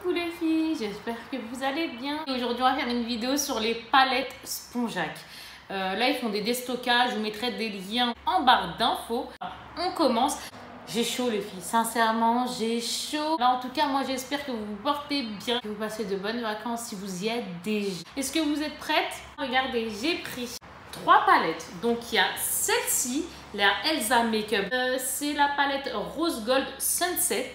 Coucou les filles, j'espère que vous allez bien. Aujourd'hui on va faire une vidéo sur les palettes Spongeac. Là ils font des déstockages, je vous mettrai des liens en barre d'infos. On commence. J'ai chaud les filles, sincèrement j'ai chaud. Là en tout cas moi j'espère que vous vous portez bien, que vous passez de bonnes vacances si vous y êtes déjà. Est-ce que vous êtes prêtes? Regardez, j'ai pris 3 palettes. Donc il y a celle-ci, la Elsa Makeup. C'est la palette Rose Gold Sunset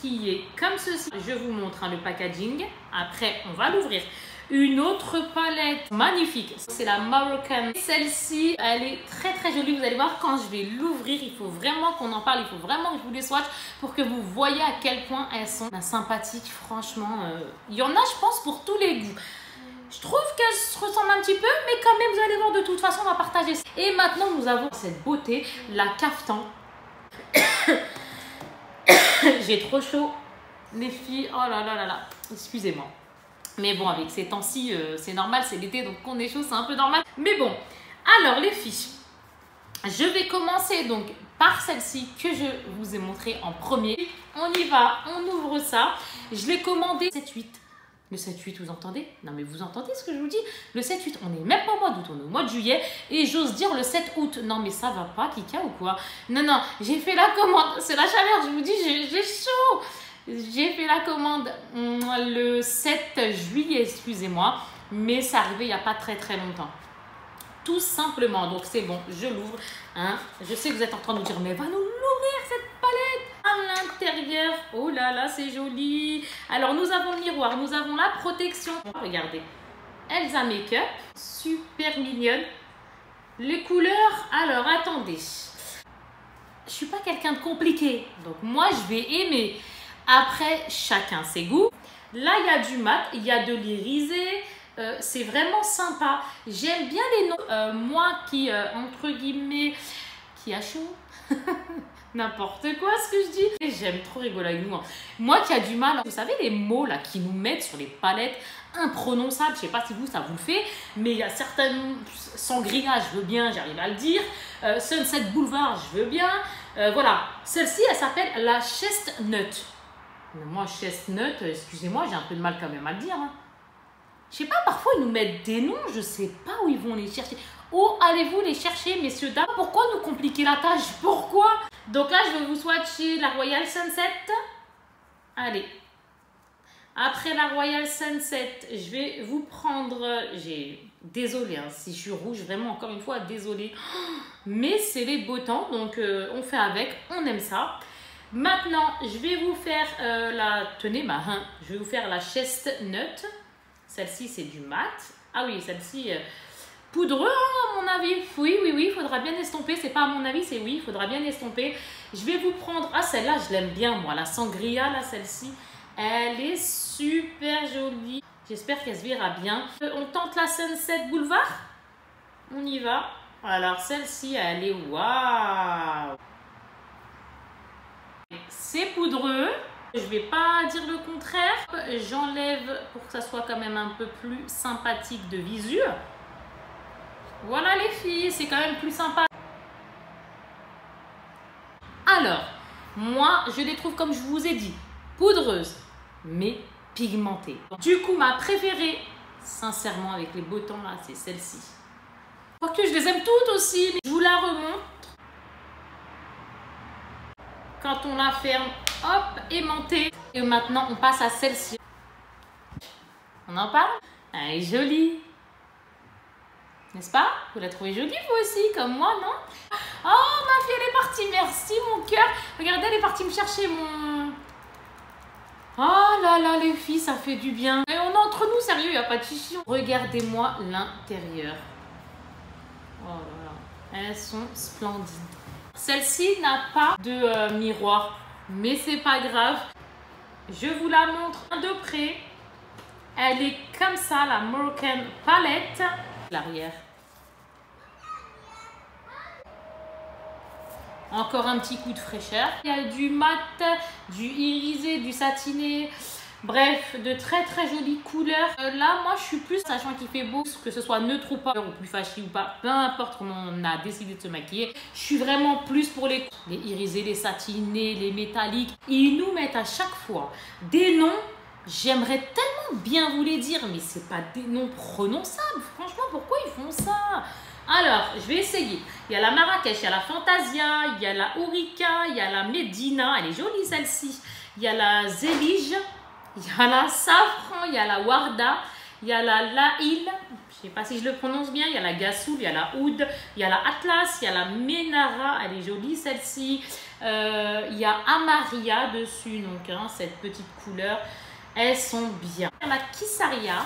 qui est comme ceci. Je vous montre le packaging. Après on va l'ouvrir. Une autre palette magnifique, c'est la Moroccan. Celle-ci, elle est très très jolie. Vous allez voir quand je vais l'ouvrir, il faut vraiment qu'on en parle. Il faut vraiment que je vous les swatch pour que vous voyez à quel point elles sont sympathiques. Franchement, il y en a je pense pour tous les goûts. Je trouve qu'elles se ressemblent un petit peu, mais quand même vous allez voir, de toute façon on va partager. Et maintenant nous avons cette beauté, la Kaftan. J'ai trop chaud les filles, oh là là là là, excusez-moi. Mais bon, avec ces temps-ci, c'est normal, c'est l'été, donc qu'on est chaud, c'est un peu normal. Mais bon, alors les filles, je vais commencer donc par celle-ci que je vous ai montré en premier. On y va, on ouvre ça. Je l'ai commandé 7-8. Le 7-8, vous entendez? Non mais vous entendez ce que je vous dis? Le 7-8, on n'est même pas au mois d'août, on est au mois de juillet. Et j'ose dire le 7 août. Non mais ça va pas, Kika ou quoi? Non, non, j'ai fait la commande. C'est la chaleur, je vous dis, j'ai chaud. J'ai fait la commande le 7 juillet, excusez-moi. Mais c'est arrivé il n'y a pas très très longtemps. Tout simplement. Donc c'est bon, je l'ouvre. Hein. Je sais que vous êtes en train de vous dire, mais va nous l'ouvrir cette palette à l'intérieur. Oh là là, c'est joli. Alors nous avons le miroir, nous avons la protection. Regardez, Elsa Makeup, super mignonne. Les couleurs, alors attendez. Je suis pas quelqu'un de compliqué, donc moi je vais aimer. Après, chacun ses goûts. Là, il y a du mat, il y a de l'irisé. C'est vraiment sympa. J'aime bien les noms. Moi qui, entre guillemets, qui a chaud. N'importe quoi ce que je dis. J'aime trop rigoler avec nous. Moi qui a du mal. Vous savez les mots là qui nous mettent sur les palettes imprononçables. Je sais pas si vous, ça vous le fait. Mais il y a certaines... Sangria, je veux bien, j'arrive à le dire. Sunset Boulevard, je veux bien. Voilà. Celle-ci, elle s'appelle la Chestnut. Moi, chestnut, excusez-moi, j'ai un peu de mal quand même à le dire. Hein. Je sais pas, parfois ils nous mettent des noms, je sais pas où ils vont les chercher. Où allez-vous les chercher, messieurs, dames? Pourquoi nous compliquer la tâche? Pourquoi? Donc là, je vais vous swatcher la Royal Sunset. Allez. Après la Royal Sunset, je vais vous prendre... Désolée, hein, si je suis rouge, vraiment, encore une fois, désolée. Mais c'est les beaux temps, donc on fait avec, on aime ça. Maintenant, je vais vous faire tenez, je vais vous faire la Chestnut. Celle-ci, c'est du mat. Ah oui, celle-ci, poudreux, à mon avis. Oui, il faudra bien estomper. C'est pas à mon avis, c'est oui, il faudra bien estomper. Je vais vous prendre, celle-là, je l'aime bien, moi. La Sangria, là, celle-ci, elle est super jolie. J'espère qu'elle se verra bien. On tente la Sunset Boulevard. On y va. Alors, celle-ci, elle est waouh. C'est poudreux, je vais pas dire le contraire. J'enlève pour que ça soit quand même un peu plus sympathique de visu. Voilà les filles, c'est quand même plus sympa. Alors, moi je les trouve comme je vous ai dit, poudreuses, mais pigmentées. Du coup, ma préférée, sincèrement avec les beaux temps là, c'est celle-ci. Quoique je les aime toutes aussi, mais je vous la remonte. Quand on la ferme, hop, aimantée. Et maintenant, on passe à celle-ci. On en parle? Elle est jolie. N'est-ce pas? Vous la trouvez jolie, vous aussi, comme moi, non? Oh, ma fille, elle est partie. Merci, mon cœur. Regardez, elle est partie me chercher mon... Oh là là, les filles, ça fait du bien. Et on est entre nous, sérieux, il n'y a pas de chichi. Regardez-moi l'intérieur. Oh là là. Elles sont splendides. Celle-ci n'a pas de miroir, mais c'est pas grave. Je vous la montre de près. Elle est comme ça, la Moroccan palette. L'arrière. Encore un petit coup de fraîcheur. Il y a du mat, du irisé, du satiné. Bref, de très très jolies couleurs. Là, moi, je suis plus, sachant qu'il fait beau, que ce soit neutre ou pas, ou plus fâché ou pas, peu importe comment on a décidé de se maquiller, je suis vraiment plus pour les irisés, les satinés, les métalliques. Ils nous mettent à chaque fois des noms J'aimerais tellement bien vous les dire, mais c'est pas des noms prononçables. Franchement, pourquoi ils font ça? Alors, je vais essayer. Il y a la Marrakech, il y a la Fantasia, il y a la Ourika, il y a la Médina. Elle est jolie celle-ci. Il y a la Zélige, il y a la Safran, il y a la Warda, il y a la Laïl. Je sais pas si je le prononce bien. Il y a la Gassoul, il y a la Oud, il y a la Atlas, il y a la Ménara. Elle est jolie celle-ci. Il y a Amaria dessus, donc hein, cette petite couleur. Elles sont bien. La Kissaria,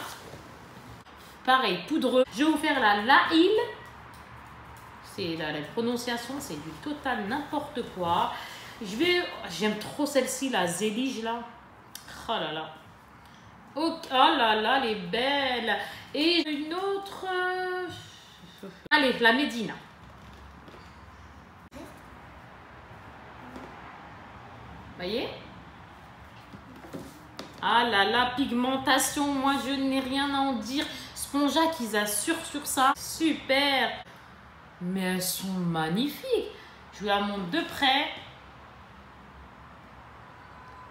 pareil, poudreux. Je vais vous faire la Laïl. C'est la prononciation, c'est du total n'importe quoi. J'aime trop celle-ci, la Zélige là. Oh là là. Oh là là, elle est belle. Et une autre. Allez, la Médina. Voyez? Ah là là, pigmentation, moi je n'ai rien à en dire. Spongeac, ils assurent sur ça. Super. Mais elles sont magnifiques. Je vous la montre de près.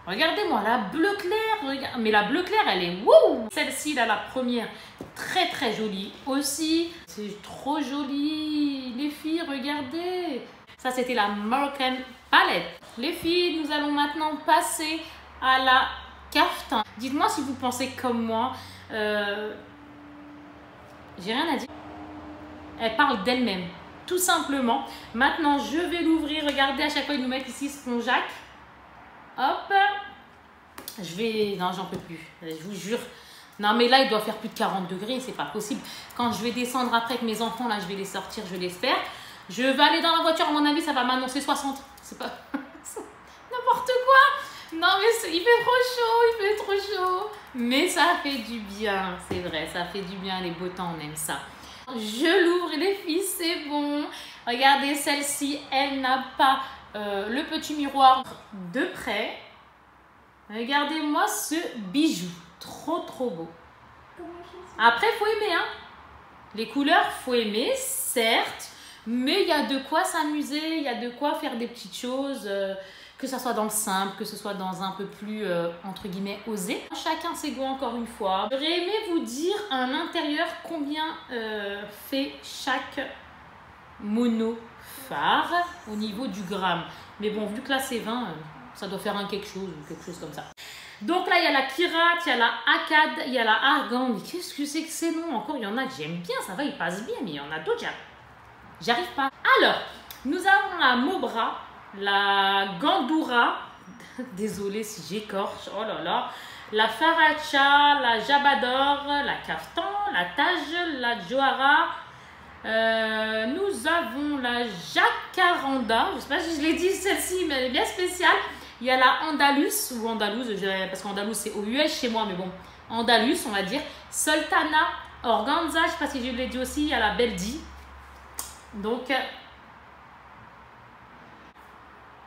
Regardez-moi, la bleu clair. Mais la bleu clair, elle est wouh. Celle-ci, là, la première, très très jolie aussi. C'est trop joli. Les filles, regardez. Ça, c'était la Moroccan Palette. Les filles, nous allons maintenant passer à la caftan. Dites-moi si vous pensez comme moi. J'ai rien à dire. Elle parle d'elle-même, tout simplement. Maintenant, je vais l'ouvrir. Regardez, à chaque fois, ils nous mettent ici Spongeac. Hop. Non, j'en peux plus. Je vous jure. Non, mais là, il doit faire plus de 40 degrés. C'est pas possible. Quand je vais descendre après avec mes enfants, là, je vais les sortir, je l'espère. Je vais aller dans la voiture. À mon avis, ça va m'annoncer 60. C'est pas... n'importe quoi. Non, mais il fait trop chaud. Il fait trop chaud. Mais ça fait du bien. C'est vrai, ça fait du bien. Les beaux temps, on aime ça. Je l'ouvre, les filles, c'est bon. Regardez, celle-ci, elle n'a pas le petit miroir de près. Regardez-moi ce bijou. Trop, trop beau. Après, il faut aimer, hein. Les couleurs, faut aimer, certes. Mais il y a de quoi s'amuser. Il y a de quoi faire des petites choses. Que ce soit dans le simple, que ce soit dans un peu plus, entre guillemets, osé. Chacun ses goûts, encore une fois. J'aurais aimé vous dire un intérieur combien fait chaque mono phare au niveau du gramme. Mais bon, vu que là c'est 20, ça doit faire un quelque chose comme ça. Donc là, il y a la Kirat, il y a la Akkad, il y a la Argan. Mais qu'est-ce que c'est que ces noms encore? Il y en a que j'aime bien, ça va, ils passent bien. Mais il y en a d'autres, j'arrive pas. Alors, nous avons la Mobra, la Gandoura, désolée si j'écorche, oh là là, la Faracha, la Jabador, la Kaftan, la Taj, la Johara, nous avons la Jacaranda, je ne sais pas si je l'ai dit celle-ci, mais elle est bien spéciale. Il y a la Andalus, ou Andalouse, parce qu'Andalouse c'est OUS chez moi, mais bon, Andalus on va dire, Sultana, Organza, je ne sais pas si je l'ai dit aussi, il y a la Beldi. Donc,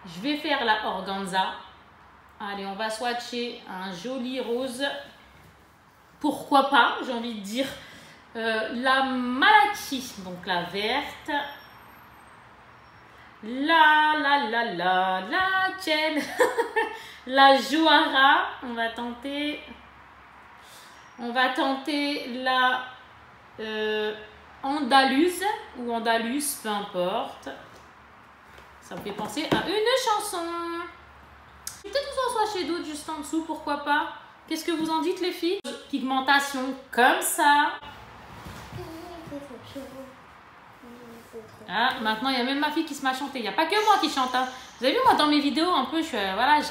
je vais faire la organza. Allez, on va swatcher un joli rose. Pourquoi pas, j'ai envie de dire. La Malaki, donc la verte. La Ken. La Johara. On va tenter la Andaluse ou Andalus, peu importe. Ça me fait penser à une chanson. Peut-être vous en swatcher d'autres juste en dessous, pourquoi pas. Qu'est-ce que vous en dites les filles? Pigmentation comme ça. Ah, maintenant il y a même ma fille qui se met à chanter. Il n'y a pas que moi qui chante. Hein. Vous avez vu moi dans mes vidéos un peu, je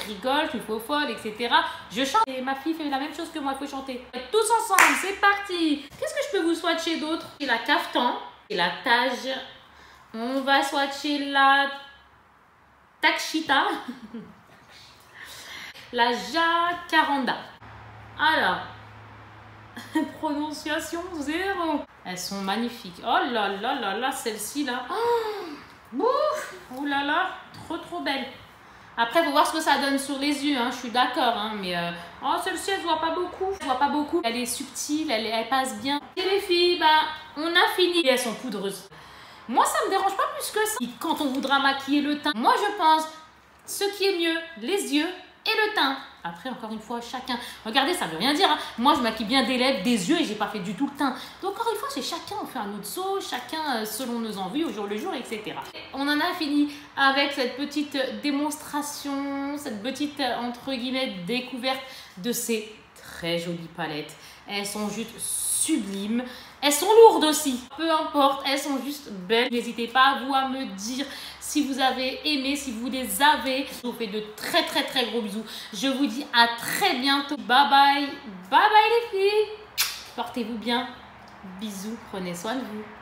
rigole, je suis faux folle, etc. Je chante et ma fille fait la même chose que moi, il faut chanter. Tous ensemble, c'est parti. Qu'est-ce que je peux vous swatcher d'autre? C'est la Kaftan et la Taj. On va swatcher la Takshita. La Jacaranda. Alors, prononciation 0. Elles sont magnifiques. Oh là là là là, celle-ci là. Oh là là, trop belle. Après, il faut voir ce que ça donne sur les yeux. Hein. Je suis d'accord, hein, mais oh, celle-ci, elle se voit pas beaucoup. Elle se voit pas beaucoup. Elle est subtile, elle passe bien. Et les filles, bah, on a fini. Et elles sont poudreuses. Moi, ça me dérange pas plus que ça. Quand on voudra maquiller le teint, moi, je pense, ce qui est mieux, les yeux et le teint. Après, encore une fois, chacun. Regardez, ça veut rien dire. Hein. Moi, je maquille bien des lèvres, des yeux et j'ai pas fait du tout le teint. Donc, encore une fois, c'est chacun, on fait un autre saut, chacun selon nos envies, au jour le jour, etc. On en a fini avec cette petite démonstration, cette petite, entre guillemets, découverte de ces très jolies palettes. Elles sont juste sublimes. Elles sont lourdes aussi. Peu importe, elles sont juste belles. N'hésitez pas, vous, à me dire si vous avez aimé, si vous les avez. Je vous fais de très très très gros bisous. Je vous dis à très bientôt. Bye bye. Bye bye les filles. Portez-vous bien. Bisous. Prenez soin de vous.